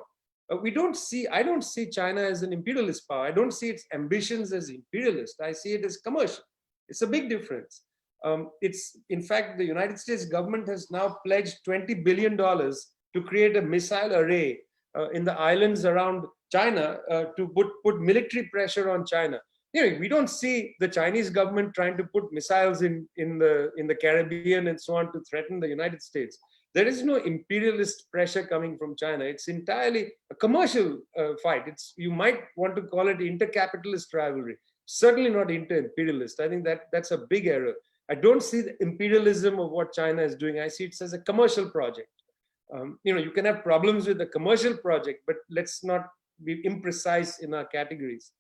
I don't see China as an imperialist power. I don't see its ambitions as imperialist. I see it as commercial. It's a big difference. In fact, the United States government has now pledged $20 billion to create a missile array in the islands around China to put military pressure on China. We don't see the Chinese government trying to put missiles in the Caribbean and so on to threaten the United States. There is no imperialist pressure coming from China. It's entirely a commercial fight. You might want to call it intercapitalist rivalry. Certainly not inter-imperialist. I think that's a big error. I don't see the imperialism of what China is doing. I see it as a commercial project. You can have problems with the commercial project, but let's not be imprecise in our categories.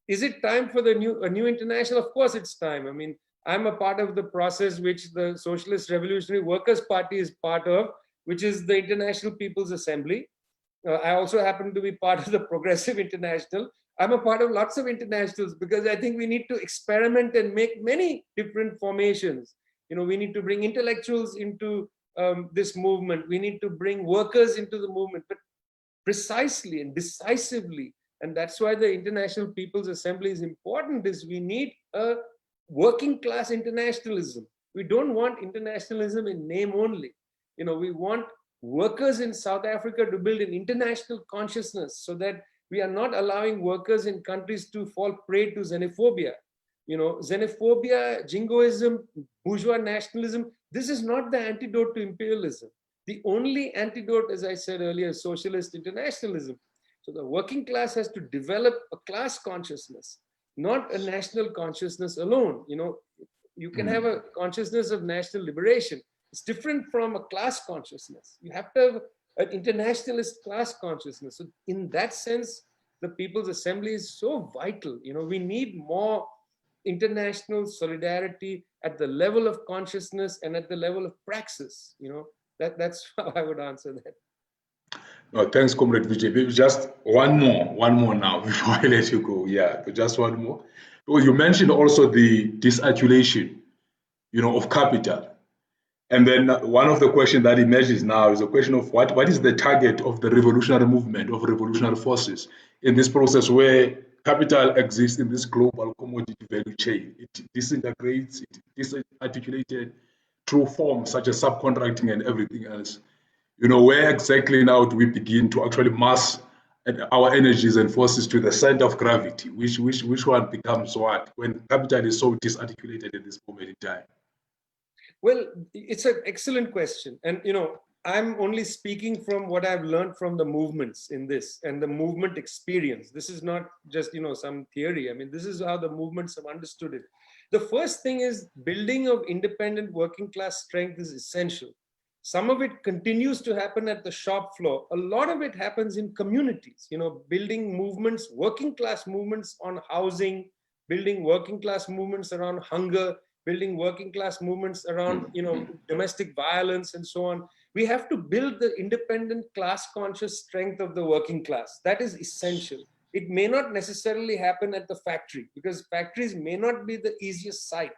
Is it time for a new international? Of course it's time. I mean, I'm a part of the process which the Socialist Revolutionary Workers' Party is part of, which is the International People's Assembly. I also happen to be part of the Progressive International. I'm a part of lots of internationals because I think we need to experiment and make many different formations. We need to bring intellectuals into this movement. We need to bring workers into the movement, but precisely and decisively. And that's why the International People's Assembly is important, is we need a working class internationalism. We don't want internationalism in name only. We want workers in South Africa to build an international consciousness so that we are not allowing workers in countries to fall prey to xenophobia. Xenophobia, jingoism, bourgeois nationalism, this is not the antidote to imperialism. The only antidote, as I said earlier, is socialist internationalism. So the working class has to develop a class consciousness. not a national consciousness alone. You can have a consciousness of national liberation. It's different from a class consciousness. You have to have an internationalist class consciousness. So in that sense, the People's Assembly is so vital. We need more international solidarity at the level of consciousness and at the level of praxis. That's how I would answer that. No, thanks, Comrade Vijay. Maybe just one more now before I let you go. Yeah, just one more. Well, you mentioned also the disarticulation, of capital. And then one of the questions that emerges now is a question of what is the target of the revolutionary movement, of revolutionary forces in this process where capital exists in this global commodity value chain. It disintegrates, it is articulated through forms such as subcontracting and everything else. Where exactly now do we begin to actually mass our energies and forces to the center of gravity? Which one becomes what when capital is so disarticulated at this moment in time? Well, it's an excellent question. And, I'm only speaking from what I've learned from the movements in this and the movement experience. This is not just, some theory. I mean, this is how the movements have understood it. The first thing is building of independent working class strength is essential. Some of it continues to happen at the shop floor. A lot of it happens in communities, building movements, working class movements on housing, building working class movements around hunger, building working class movements around, domestic violence and so on. We have to build the independent class conscious strength of the working class. That is essential. It may not necessarily happen at the factory because factories may not be the easiest site.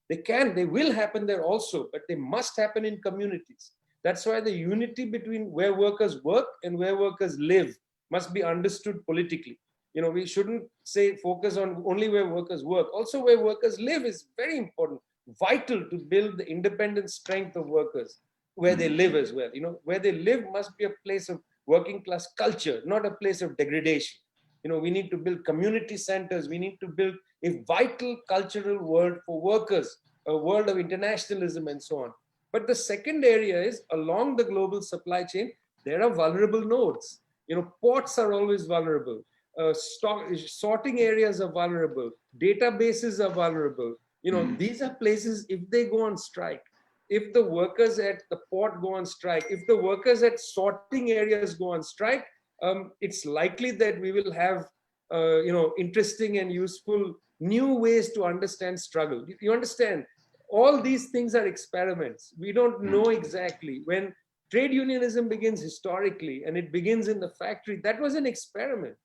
They will happen there also, but they must happen in communities. That's why the unity between where workers work and where workers live must be understood politically. We shouldn't say focus on only where workers work. Also where workers live is very important, vital to build the independent strength of workers, where they live as well. Where they live must be a place of working class culture, not a place of degradation. We need to build community centers. We need to build a vital cultural world for workers, a world of internationalism and so on. But the second area is along the global supply chain, there are vulnerable nodes. Ports are always vulnerable. Sorting areas are vulnerable. Databases are vulnerable. These are places, if they go on strike, if the workers at the port go on strike, if the workers at sorting areas go on strike, it's likely that we will have, interesting and useful new ways to understand struggle. You understand, all these things are experiments. We don't know exactly. When trade unionism begins historically and it begins in the factory, that was an experiment.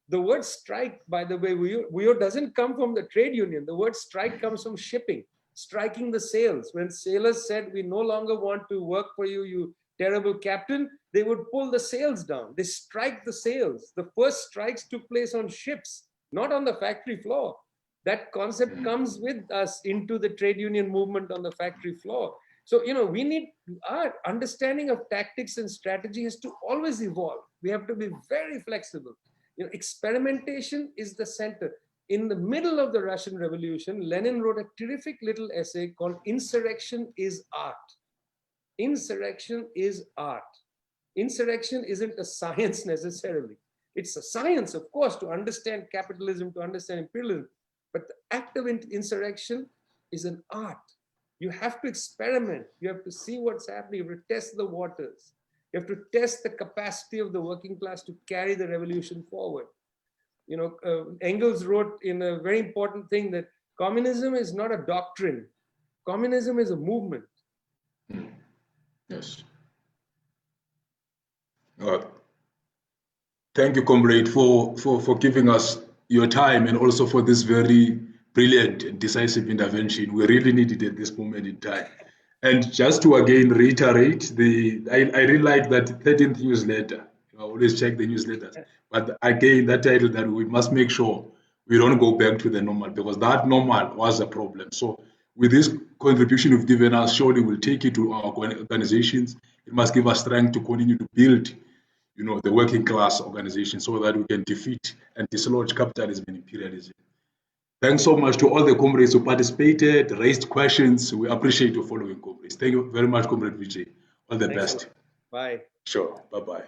The word strike, by the way, doesn't come from the trade union. The word strike comes from shipping, striking the sails. When sailors said, we no longer want to work for you, you terrible captain, they would pull the sails down. They strike the sails. The first strikes took place on ships, not on the factory floor. That concept comes with us into the trade union movement on the factory floor. So, we need, our understanding of tactics and strategy has to always evolve. We have to be very flexible. Experimentation is the center. In the middle of the Russian Revolution, Lenin wrote a terrific little essay called Insurrection is Art. Insurrection is art. Insurrection isn't a science necessarily. It's a science, of course, to understand capitalism, to understand imperialism. But the act of insurrection is an art. You have to experiment. You have to see what's happening. You have to test the waters. You have to test the capacity of the working class to carry the revolution forward. Engels wrote in a very important thing that communism is not a doctrine. Communism is a movement. Yes. Thank you, comrade, for giving us your time and also for this very brilliant and decisive intervention. We really need it at this moment in time. And just to again reiterate, I really like that 13th newsletter. I always check the newsletters. But again, that title that we must make sure we don't go back to the normal, because that normal was a problem. So with this contribution you've given us, surely we'll take it to our organizations. It must give us strength to continue to build, the working class organization so that we can defeat and dislodge capitalism and imperialism. Thanks so much to all the comrades who participated, raised questions. We appreciate your following, comrades. Thank you very much, Comrade Vijay. All the best. Bye. Sure. Bye-bye.